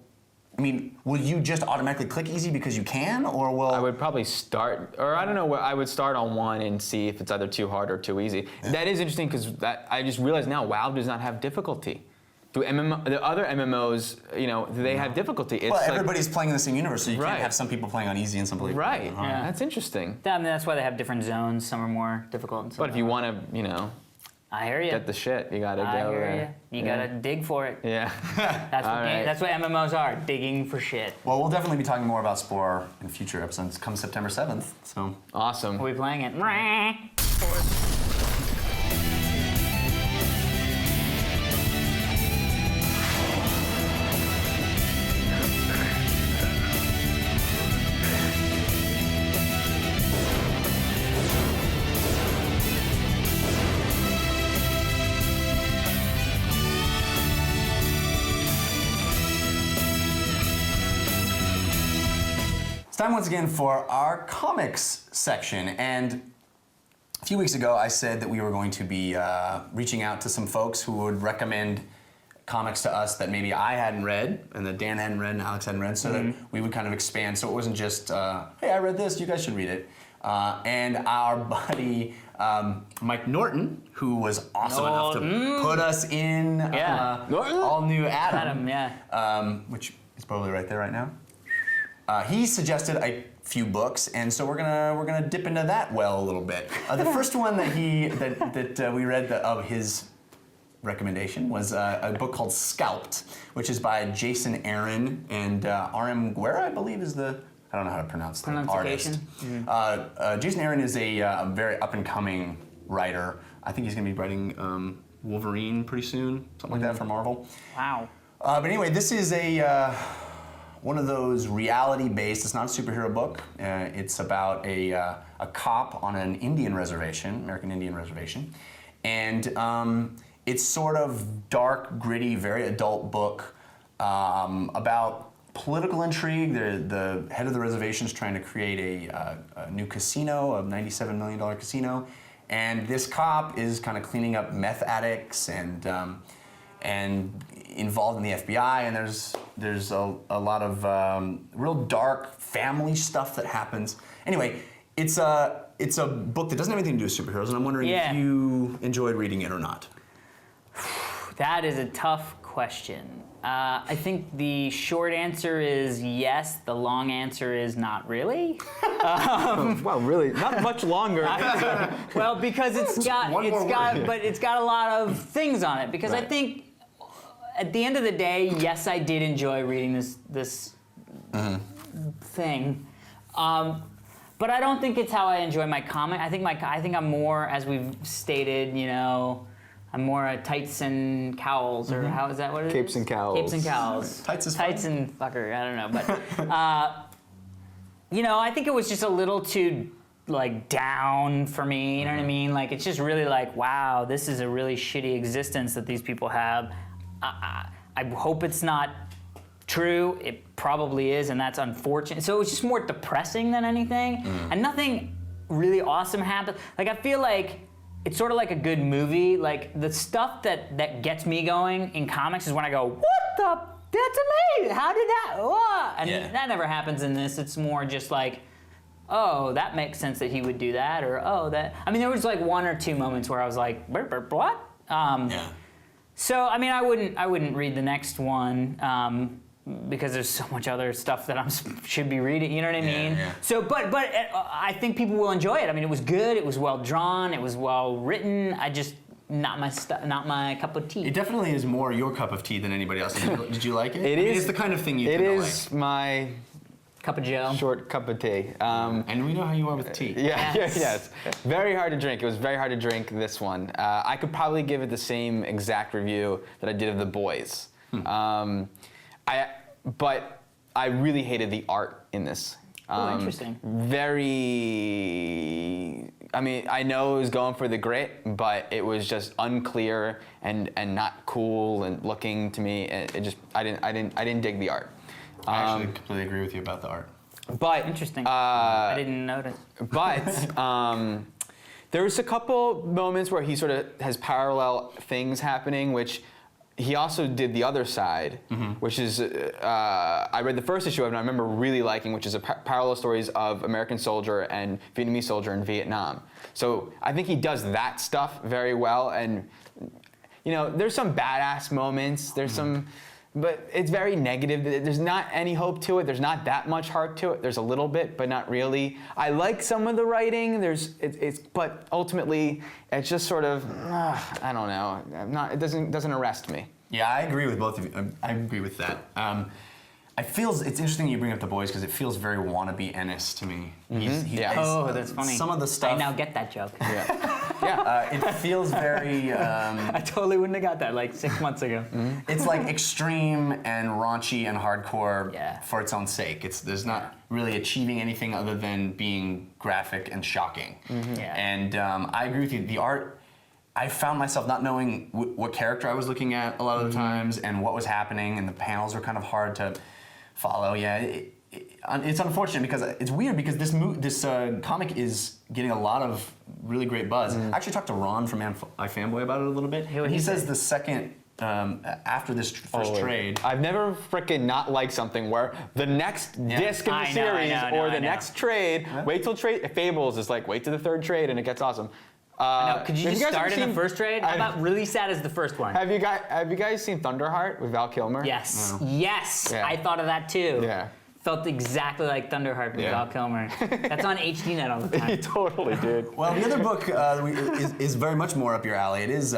you just automatically click easy because you can, or will... I would probably start, or I don't know, I would start on one and see if it's either too hard or too easy. Yeah. That is interesting because I just realized now WoW does not have difficulty. The other MMOs, do they have difficulty? It's well, everybody's playing in the same universe, so you Right. can't have some people playing on easy and some people right. playing on hard. Yeah. That's interesting. I mean, that's why they have different zones. Some are more difficult. And some But if you are- want to, I hear you. get the shit, you gotta I go hear there. you. You gotta dig for it. Yeah. That's what All right. that's what MMOs are. Digging for shit. Well, we'll definitely be talking more about Spore in future episodes come September 7th, so... Awesome. Are we playing it? It's time once again for our comics section, and a few weeks ago I said that we were going to be reaching out to some folks who would recommend comics to us that maybe I hadn't read, and that Dan hadn't read, and Alex hadn't read, so that we would kind of expand, so it wasn't just, hey, I read this, you guys should read it. And our buddy Mike Norton, who was awesome enough to put us in Yeah. all new Adam, yeah. which is probably right there right now. He suggested a few books, and so we're gonna dip into that well a little bit. The first one that we read of his recommendation was a book called Scalped, which is by Jason Aaron and R.M. Guerra, I believe is the, I don't know how to pronounce the artist. Jason Aaron is a very up-and-coming writer. I think he's gonna be writing Wolverine pretty soon, something like that for Marvel. Wow. But anyway, this is a one of those reality-based. It's not a superhero book. It's about a cop on an Indian reservation, American Indian reservation, and it's sort of dark, gritty, very adult book about political intrigue. The head of the reservation is trying to create a new casino, a $97 million casino, and this cop is kind of cleaning up meth addicts and involved in the FBI. And there's a lot of real dark family stuff that happens. Anyway, it's a book that doesn't have anything to do with superheroes, and I'm wondering if you enjoyed reading it or not. That is a tough question. I think the short answer is yes. The long answer is not really. Well, really, not much longer. Well, because it's got a lot of things on it. Because I think at the end of the day, yes, I did enjoy reading this thing. But I don't think it's how I enjoy my comic. I think I'm more, as we've stated, I'm more a tights and cowls, or how is that what it is? Capes and cowls. Capes and cowls. Tights is Tights fine. and fucker, I don't know. But, I think it was just a little too, down for me, you know what I mean? It's just really wow, this is a really shitty existence that these people have. I hope it's not true. It probably is, and that's unfortunate. So it was just more depressing than anything, and nothing really awesome happened. I feel like it's sort of like a good movie. The stuff that gets me going in comics is when I go, what the? That's amazing. How did that? What? And that never happens in this. It's more just oh, that makes sense that he would do that, or oh, that. I mean, there was one or two moments where I was like, what? So I mean, I wouldn't read the next one. Because there's so much other stuff that I should be reading, you know what I mean? Yeah. So, but I think people will enjoy it. I mean, it was good. It was well drawn. It was well written. Not my cup of tea. It definitely is more your cup of tea than anybody else. Did you like it? It's the kind of thing you. It is my cup of joe. Short cup of tea. And we know how you are with tea. Yes. Very hard to drink. It was very hard to drink this one. I could probably give it the same exact review that I did of The Boys. But I really hated the art in this. Interesting. I mean, I know it was going for the grit, but it was just unclear and not cool and looking to me. I didn't dig the art. I actually completely agree with you about the art. But interesting. I didn't notice. But there was a couple moments where he sort of has parallel things happening, which he also did the other side, which is, I read the first issue of it, and I remember really liking, which is parallel stories of American soldier and Vietnamese soldier in Vietnam. So I think he does that stuff very well, and there's some badass moments, there's some, but it's very negative. There's not any hope to it. There's not that much heart to it. There's a little bit, but not really. I like some of the writing. But ultimately, it's just sort of, I don't know. It doesn't arrest me. Yeah, I agree with both of you. I agree with that. It's interesting you bring up The Boys because it feels very wannabe Ennis to me. Oh, that's funny. Some of the stuff. I now get that joke. It feels very. I totally wouldn't have got that 6 months ago. It's extreme and raunchy and hardcore for its own sake. There's not really achieving anything other than being graphic and shocking. And I agree with you. The art. I found myself not knowing what character I was looking at a lot of the times and what was happening, and the panels were kind of hard to follow. It's unfortunate because it's weird because this comic is getting a lot of really great buzz. I actually talked to Ron from iFanboy about it a little bit. He says the second, after this first trade. I've never frickin' not liked something where the next disc in the series or the next trade, wait till trade, Fables is wait till the third trade and it gets awesome. Could you just start in the first trade? How about really sad as the first one? Have you guys seen Thunderheart with Val Kilmer? Yes. No. Yes. Yeah. I thought of that too. Yeah. Felt exactly like Thunderheart with Val Kilmer. That's on HDNet all the time. You totally did. Well, the other book is very much more up your alley. It is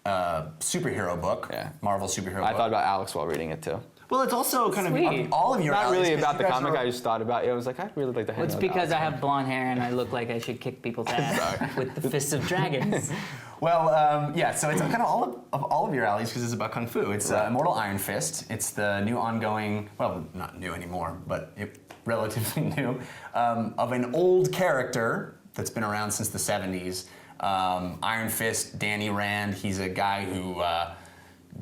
superhero book, Marvel superhero book. I thought about Alex while reading it too. Well, it's also kind Sweet. of all of your Not alleys, really 'cause about you the guys comic. are- I just thought about it. I was like, I'd really like to hang It's out with because I Alex. have blonde hair and I look like I should kick people's ass with the fists of dragons. Well, so it's kind of all of your alleys because it's about Kung Fu. It's Immortal Iron Fist. It's the new ongoing, well, not new anymore, but relatively new, of an old character that's been around since the 70s. Iron Fist, Danny Rand, he's a guy who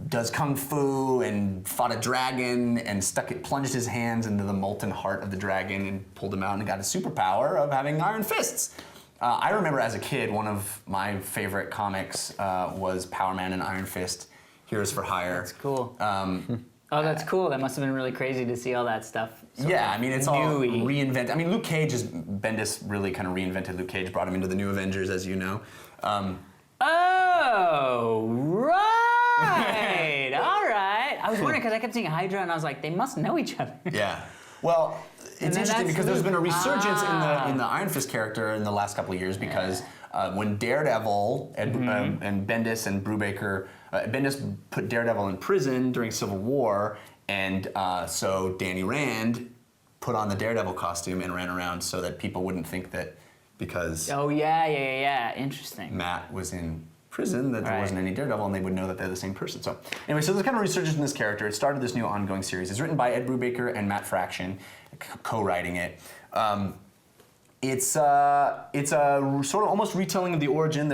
does Kung Fu and fought a dragon and plunged his hands into the molten heart of the dragon and pulled him out and got a superpower of having iron fists. I remember as a kid, one of my favorite comics was Power Man and Iron Fist, Heroes for Hire. That's cool. Oh, that's cool. That must have been really crazy to see all that stuff. Yeah, I mean, it's all newy. reinvented. I mean, Luke Cage Bendis really kind of reinvented Luke Cage, brought him into the New Avengers, as you know. Oh, right. All right. I was wondering because I kept seeing Hydra and I was like, they must know each other. Yeah. Well, it's then interesting that's because there's been a resurgence Luke. in the Iron Fist character in the last couple of years because when Daredevil and Bendis and Brubaker, Bendis put Daredevil in prison during Civil War, and so Danny Rand put on the Daredevil costume and ran around so that people wouldn't think that because Oh, yeah. Interesting. Matt was in prison that there Right. wasn't any Daredevil and they would know that they're the same person. So anyway, so there's kind of resurgence in this character. It started this new ongoing series. It's written by Ed Brubaker and Matt Fraction, co-writing it. It's a sort of almost retelling of the origin.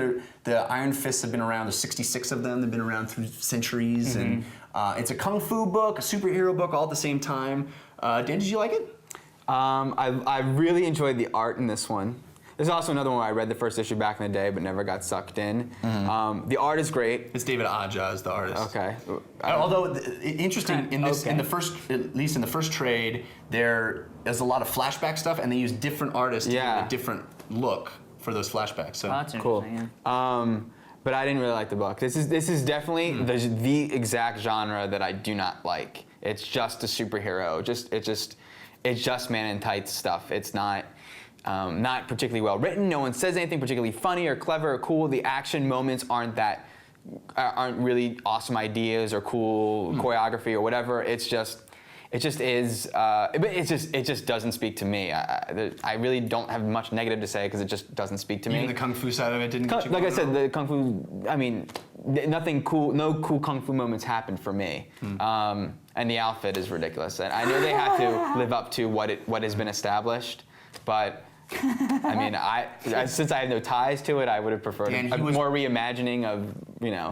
The Iron Fists have been around. There's 66 of them. They've been around through centuries. And it's a kung fu book, a superhero book, all at the same time. Dan, did you like it? I really enjoyed the art in this one. There's also another one where I read the first issue back in the day but never got sucked in. The art is great. It's David Aja is the artist. Okay. Although interesting in this, Okay. in the first, at least in the first trade, there's a lot of flashback stuff, and they use different artists to give a different look for those flashbacks. So Oh, that's Cool. interesting. Yeah. But I didn't really like the book. This is definitely the exact genre that I do not like. It's just a superhero. It's just man in tights stuff. It's not particularly well written. No one says anything particularly funny or clever or cool. The action moments aren't really awesome ideas or cool choreography or whatever. It just doesn't speak to me. I really don't have much negative to say because it just doesn't speak to me. even the kung fu side of it didn't get you Like I going said, at all? the kung fu. I mean, nothing cool. No cool kung fu moments happened for me. And the outfit is ridiculous. And I know they have to live up to what has been established, but. I mean, since I have no ties to it, I would have preferred Dan, a more reimagining of,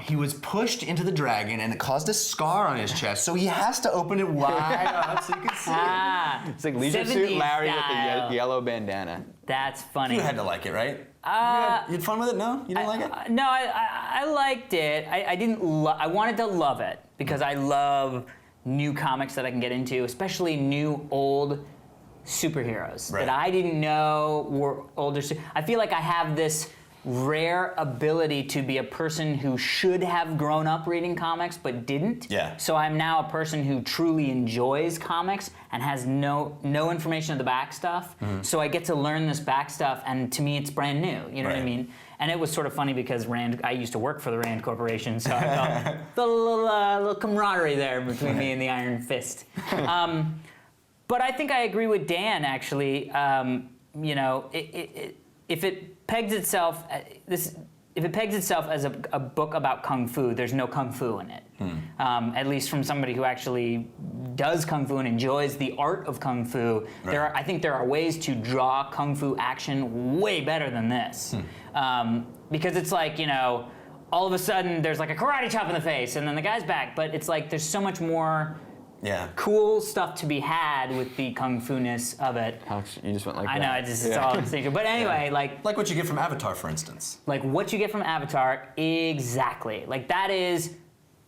He was pushed into the dragon, and it caused a scar on his chest, so he has to open it wide up so you can see it. It's like Leisure Suit 70s Larry with style. the yellow bandana. That's funny. You had to like it, right? You had fun with it? No? You didn't like it? No, I liked it. I didn't. I wanted to love it because I love new comics that I can get into, especially new old superheroes Right. that I didn't know were older. I feel like I have this rare ability to be a person who should have grown up reading comics but didn't. Yeah. So I'm now a person who truly enjoys comics and has no information of the back stuff. So I get to learn this back stuff, and to me it's brand new. You know what I Right. mean? And it was sort of funny because I used to work for the Rand Corporation, so I felt the little camaraderie there between me and the Iron Fist. But I think I agree with Dan, actually. If it pegs itself as a book about kung fu, there's no kung fu in it. At least from somebody who actually does kung fu and enjoys the art of kung fu. Right. I think there are ways to draw kung fu action way better than this, because it's like all of a sudden there's like a karate chop in the face and then the guy's back, but it's like there's so much more. Yeah. Cool stuff to be had with the kung fu-ness of it. Alex, you just went like I that. know, it's all instinctual. But anyway, like Like what you get from Avatar, for instance. what you get from Avatar, exactly. Like that is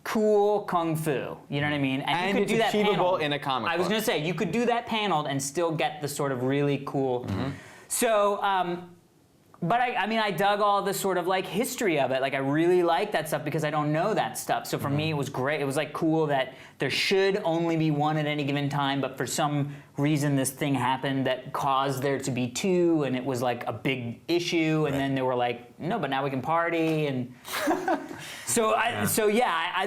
cool kung fu. You know what I mean? And you could it's do that achievable paneled. in a comic I was book. gonna say you could do that paneled and still get the sort of really cool. So. But I dug all the sort of like history of it. Like I really like that stuff because I don't know that stuff. So for me, it was great. It was like cool that there should only be one at any given time, but for some reason this thing happened that caused there to be two, and it was like a big issue. And then there were like no, but now we can party and. So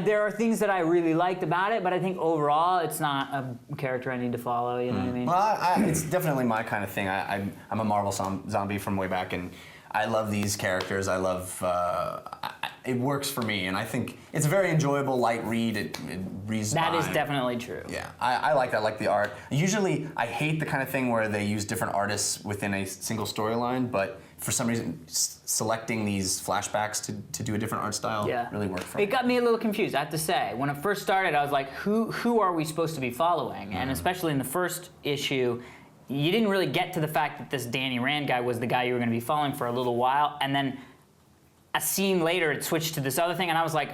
there are things that I really liked about it, but I think overall it's not a character I need to follow. You know what I mean? Well, it's definitely my kind of thing. I'm a Marvel zombie from way back, and I love these characters. I love. It works for me, and I think it's a very enjoyable, light read. It reads. That is fine. definitely true. Yeah, I like that. I like the art. Usually, I hate the kind of thing where they use different artists within a single storyline, but for some reason, selecting these flashbacks to do a different art style really worked for me. It got me a little confused, I have to say. When it first started, I was like, who are we supposed to be following? And especially in the first issue, you didn't really get to the fact that this Danny Rand guy was the guy you were going to be following for a little while, and then a scene later, it switched to this other thing, and I was like,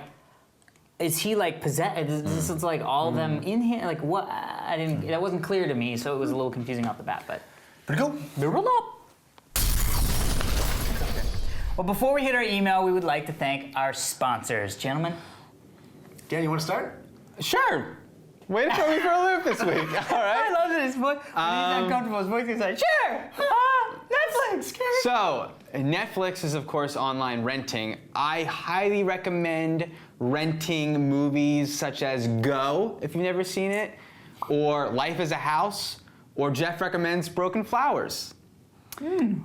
is he like possessed? This is like all of them in here? Like what? That wasn't clear to me, so it was a little confusing off the bat, but. Pretty cool. Well, before we hit our email, we would like to thank our sponsors. Gentlemen? Dan, you want to start? Sure. Way to throw me for a loop this week. All right. I love that his voice. He's uncomfortable. His voice is like, sure. Netflix. So, Netflix is, of course, online renting. I highly recommend renting movies such as Go, if you've never seen it, or Life is a House, or Jeff recommends Broken Flowers. You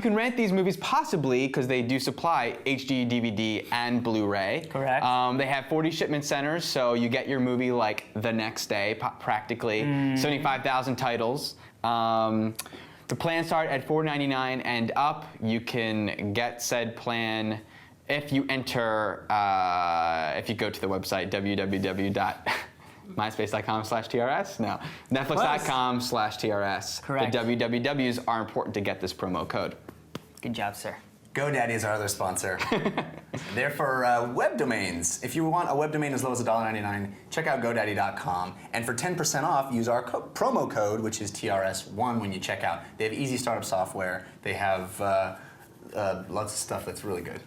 can rent these movies possibly because they do supply HD, DVD, and Blu-ray. Correct. They have 40 shipment centers, so you get your movie like the next day, practically. 75,000 titles. The plans start at $4.99 and up. You can get said plan if you enter, if you go to the website www.myspace.com/TRS? No. Netflix.com/TRS. Correct. The wwws are important to get this promo code. Good job, sir. GoDaddy is our other sponsor. They're for web domains. If you want a web domain as low as $1.99, check out GoDaddy.com. And for 10% off, use our promo code, which is TRS1 when you check out. They have easy startup software. They have lots of stuff that's really good.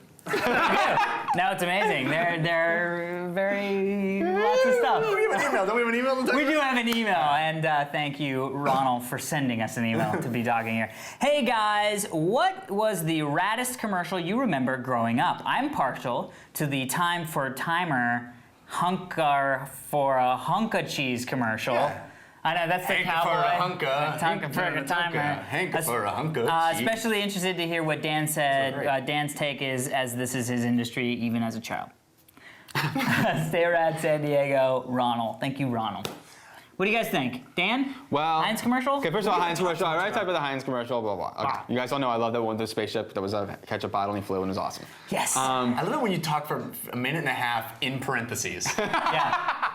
No, it's amazing. They're very lots of stuff. Do we have an email? Don't we have an email? We do have an email, and thank you, Ronald, for sending us an email to be talking here. Hey guys, what was the raddest commercial you remember growing up? I'm partial to the Time for Timer Hunker for a Hunka Cheese commercial. Yeah. I know, that's the Hank cowboy. for a hunka. Hank for a timer. Hank for a hunka. Especially interested to hear what Dan said. Dan's take is, as this is his industry, even as a child. Stay rad, San Diego, Ronald. Thank you, Ronald. What do you guys think? Dan? Well, Heinz commercial? Okay, first of all, Heinz commercial. I already talked about the Heinz commercial, blah, blah. Okay. You guys all know I love that one with the spaceship that was a ketchup bottle and he flew and it was awesome. Yes. I love it when you talk for a minute and a half in parentheses. Yeah.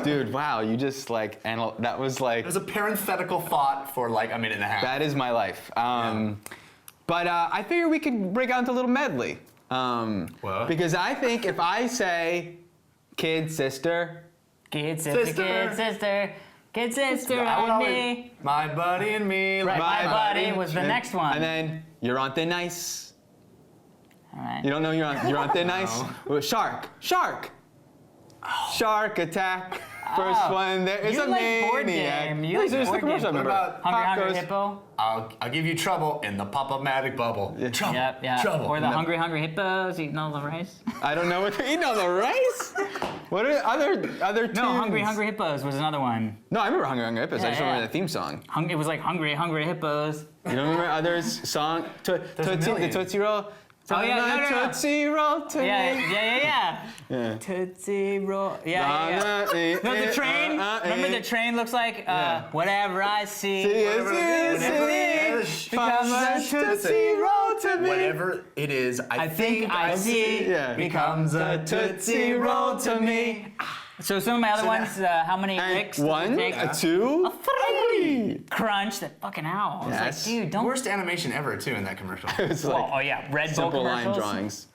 Dude, wow, you just like, that was like. There's a parenthetical thought for like a minute and a half. That is my life. But I figure we could break out into a little medley. What? Because I think if I say kid, sister. Kid, sister, kid, sister. Kid, sister, and me. My buddy and me. Right, my buddy was the next one. And then you're on thin ice. All right. You don't know you're on thin ice? Shark. Shark attack. First one there is You a like maniac. board game. You like There's the board commercial, game. I remember. What about Hungry Hippo? I'll give you trouble in the pop-up-matic bubble. Trouble. Yep, yeah. Trouble. Or the Hungry Hippos eating all the rice. I don't know what they're eating on the rice. What are other tunes? No, Hungry Hippos was another one. No, I remember Hungry Hippos. I Yeah, just remember yeah. the theme song. It was like Hungry Hippos. You don't remember others song? The Tootsie Roll. Oh, yeah, no. Tootsie Roll to me. Yeah. Tootsie Roll. Yeah. No, the train. Remember the train looks like whatever I see. Becomes a Tootsie Roll to me. Whatever it is, I think I see becomes a Tootsie Roll to me. So some of my other ones, how many licks? does it One, take? a two, Three. Crunch, that fucking owl. I was Yes. like, dude, don't. Worst animation ever too in that commercial. It's like Oh yeah, Red Bull simple line commercials. drawings.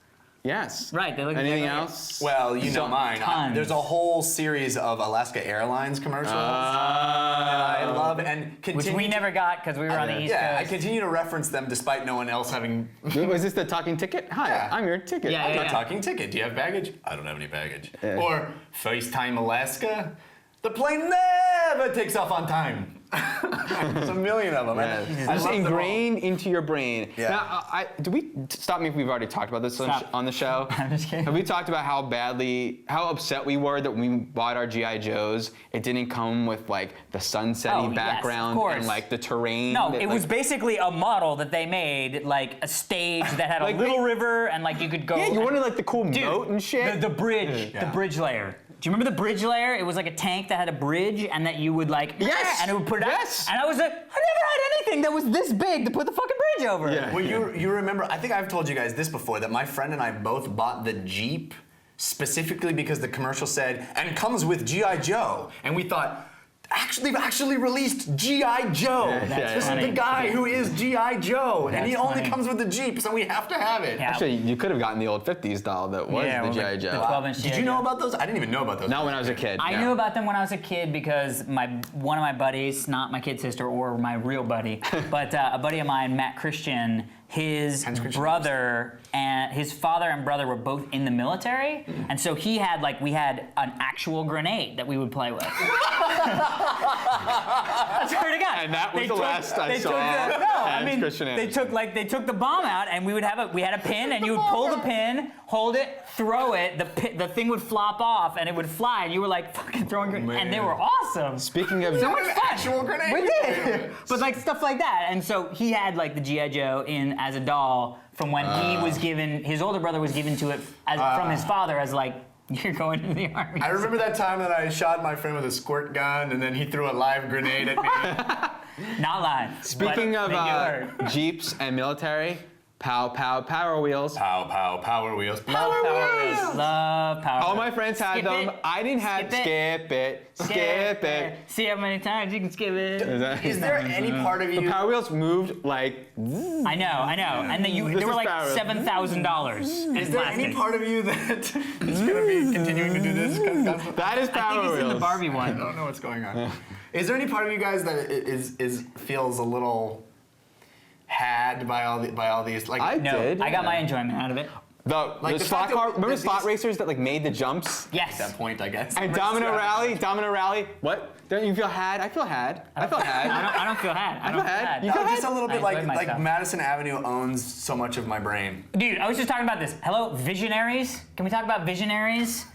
Yes. Right, they look Anything like- else? Well, you know mine. tons. There's a whole series of Alaska Airlines commercials that I love and continue. Which we never got because we were on the East I Coast. continue to reference them despite no one else having. Was this the talking ticket? Hi, Yeah. I'm your ticket. Yeah, I'm yeah. not talking ticket. Do you have baggage? I don't have any baggage. Yeah. Or FaceTime Alaska. The plane never takes off on time. There's a million of them. Yeah. I Just love them all. ingrained into your brain. Yeah. Now, do we stop me if we've already talked about this on the show? I'm just kidding. Have we talked about how upset we were that when we bought our GI Joes, it didn't come with like the sunsetty Oh, yes, background of course. and like the terrain? No, that, it was like- basically a model that they made, like a stage that had a Like, little wait. river, and like you could go. Yeah, you and- wanted like the cool Dude, moat and shit. The bridge, Yeah. the bridge layer. Do you remember the bridge layer? It was like a tank that had a bridge, and that you would like, Yes! and it would put it Yes! out. And I was like, I never had anything that was this big to put the fucking bridge over. Yeah. Well, you remember, I think I've told you guys this before, that my friend and I both bought the Jeep specifically because the commercial said, and comes with G.I. Joe. And we thought, they've actually released G.I. Joe. That's This funny. is the guy who is G.I. Joe. And he That's only funny. comes with the Jeep, so we have to have it. Yeah. Actually, you could have gotten the old 50s doll that was Yeah, the well, G.I. the Joe. 12-inch Did you know about those? I didn't even know about those. Not when I was a kid. I no. knew about them when I was a kid because one of my buddies, not my kid sister or my real buddy, but a buddy of mine, Matt Christian, his brother and his father and brother were both in the military, and so we had an actual grenade that we would play with. I swear to God. And that was the last I saw Hans Christian Andersen. They took the bomb out, and we had a pin, and you would pull the pin, hold it, throw it, the thing would flop off, and it would fly, and you were like fucking throwing grenades, and they were awesome. Speaking of So much fun. Actual grenade. We did. But like stuff like that. And so he had like the G.I. Joe in as a doll from when he was given, his older brother was given to it from his father as like, you're going to the army. I remember that time that I shot my friend with a squirt gun, and then he threw a live grenade at me. Not lying. Speaking but of they do hurt. Jeeps and military, pow pow Power Wheels. Pow, pow, Power Wheels. Love Power Wheels. Love Power All Wheels. my friends had Skip them. it. I didn't have Skip it. skip it. See how many times you can skip it. Is there any part of you? Power Wheels moved like. I know. And then they This were is like Power Wheels. $7,000 in Is there any plastic. part of you that is going to be continuing to do this? That is I Power think he's Wheels. in the Barbie I one. don't know what's going on. Is there any part of you guys that feels a little had by all these like? I No, did. I got my enjoyment out of it. Like The the slot fact that- car. Remember that the slot these- racers that like made the jumps? Yes. At that point, I guess. And Domino Rally. What? Don't you feel had? I feel had. I feel had. I don't feel had. I don't feel had. You No, go just a little bit I enjoyed like myself. Madison Avenue owns so much of my brain. Dude, I was just talking about this. Hello, Visionaries? Can we talk about Visionaries?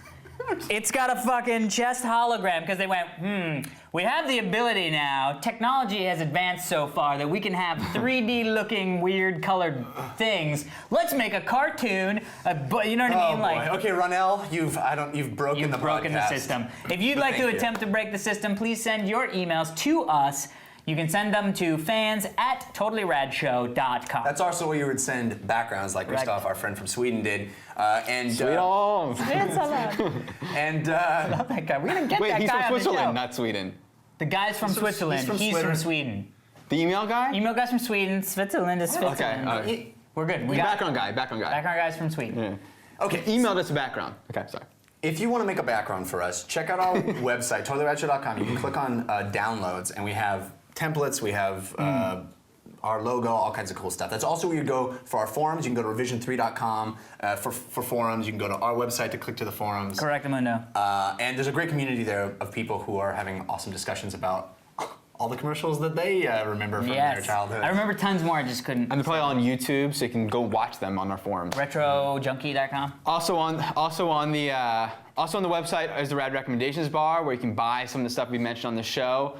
It's got a fucking chest hologram because they went, we have the ability now, technology has advanced so far that we can have 3D looking weird colored things. Let's make a cartoon, you know what I mean? Like, Okay, Ronell, you've broken you've the broken the broadcast. system. If you'd like to Thank you. attempt to break the system, please send your emails to us. You can send them to fans@totallyradshow.com. That's also where you would send backgrounds, like Correct. Gustav, our friend from Sweden, did. Sweet on. It's a lot. And Love that guy. We're gonna get Wait, that he's guy from on the show. Switzerland, not Sweden. The guy's from Switzerland. he's from He's Switzerland. from Sweden. The email guy? Email guys from Sweden. Switzerland is Switzerland. Okay. All right. We're good. We The got background guy. background guys from Sweden. Yeah. okay, Emailed us a background. Okay, sorry. if you want to make a background for us, check out our website, totallyradshow.com. You can click on downloads, and we have templates. We have our logo, all kinds of cool stuff. That's also where you go for our forums. You can go to revision3.com for forums. You can go to our website to click to the forums. Correct, Amundo. And there's a great community there of people who are having awesome discussions about all the commercials that they remember from their Yes. childhood. I remember tons more. I just couldn't. And they're probably on YouTube, so you can go watch them on our forums. RetroJunkie.com. Also on the website is the Rad Recommendations bar, where you can buy some of the stuff we mentioned on the show.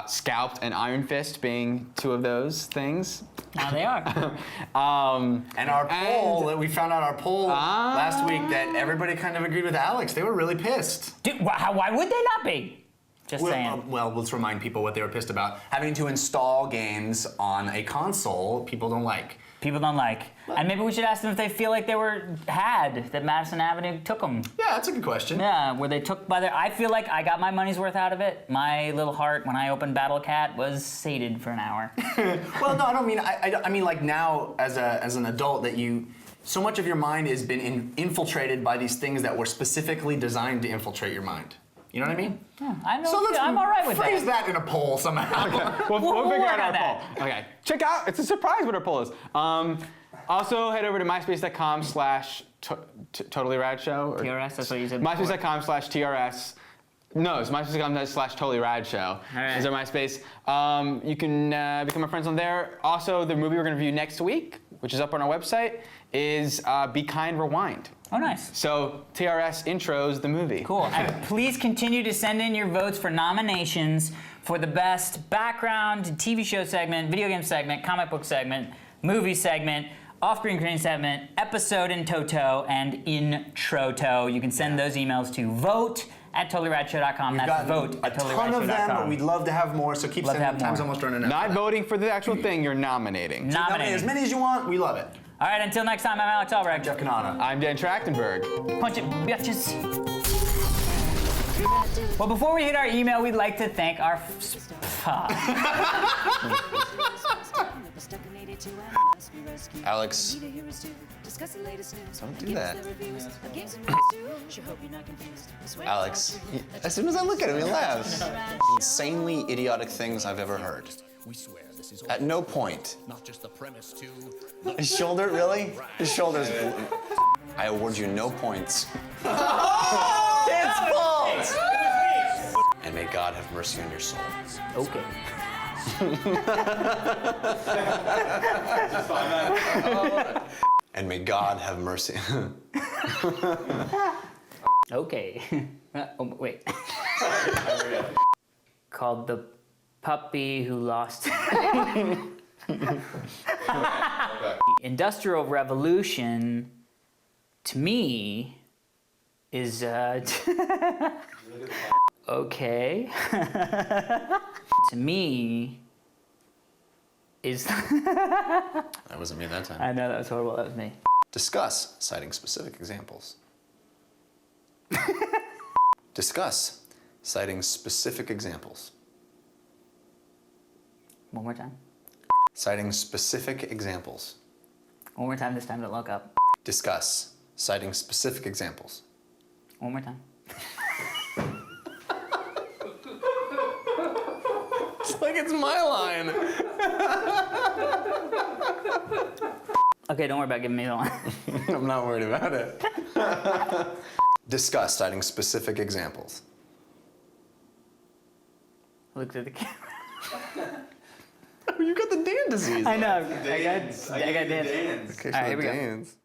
Scalped and Iron Fist being two of those things. Now they are. And our poll, that we found out our poll last week that everybody kind of agreed with Alex. They were really pissed. Dude, why would they not be? Just saying. Well, let's remind people what they were pissed about. Having to install games on a console people don't like. People don't like. And maybe we should ask them if they feel like they that Madison Avenue took them. Yeah, that's a good question. Yeah, were they took by their... I feel like I got my money's worth out of it. My little heart, when I opened Battle Cat, was sated for an hour. Well, no, I don't mean. I mean like now as an adult that you. So much of your mind has been infiltrated by these things that were specifically designed to infiltrate your mind. You know what I mean? I know. So let's I'm all right with phrase that. that in a poll somehow. We'll We'll figure work out our on that. poll. Okay, check out. It's a surprise what our poll is. Also, head over to myspace.com/totallyradshow. TRS, that's what you said. myspace.com/TRS. No, it's myspace.com/totallyradshow. All right. Is our MySpace. You can become our friends on there. Also, the movie we're going to review next week, which is up on our website, is Be Kind, Rewind. Oh, nice. So TRS intros the movie. Cool. And please continue to send in your votes for nominations for the best background TV show segment, video game segment, comic book segment, movie segment, off-screen screen segment, episode in toto, and intro-to. You can send those emails to vote@totallyradshow.com. We've That's gotten vote a at ton of them, but we'd love to have more, so keep Love to sending have them. Time's more. almost running out. Not voting for the actual thing, you're nominating. Nominate Nominating. as many as you want, we love it. All right, until next time, I'm Alex Albrecht. Jeff Kanata. I'm Dan Trachtenberg. Punch it, bitches. Well, before we hit our email, we'd like to thank our... Alex, don't do that. Alex, as soon as I look at him, he laughs. Insanely idiotic things I've ever heard. We swear this is At no point. not just the premise to His shoulder, really? His shoulder's blue. I award you no points. It's false! And may God have mercy on your soul. Okay. And may God have mercy. Okay. Oh, wait. Called The Puppy Who Lost... Industrial Revolution, to me, is, okay. To me, is... That wasn't me that time. I know, that was horrible, that was me. Discuss, citing specific examples. Discuss, citing specific examples. One more time. Citing specific examples. One more time, this time to look up. Discuss, citing specific examples. One more time. It's like it's my line. Okay, don't worry about giving me the line. I'm not worried about it. Discuss, citing specific examples. Look to the camera. You got the Dan disease. I know, I got Dan. Okay, All right, here we go. Dan's.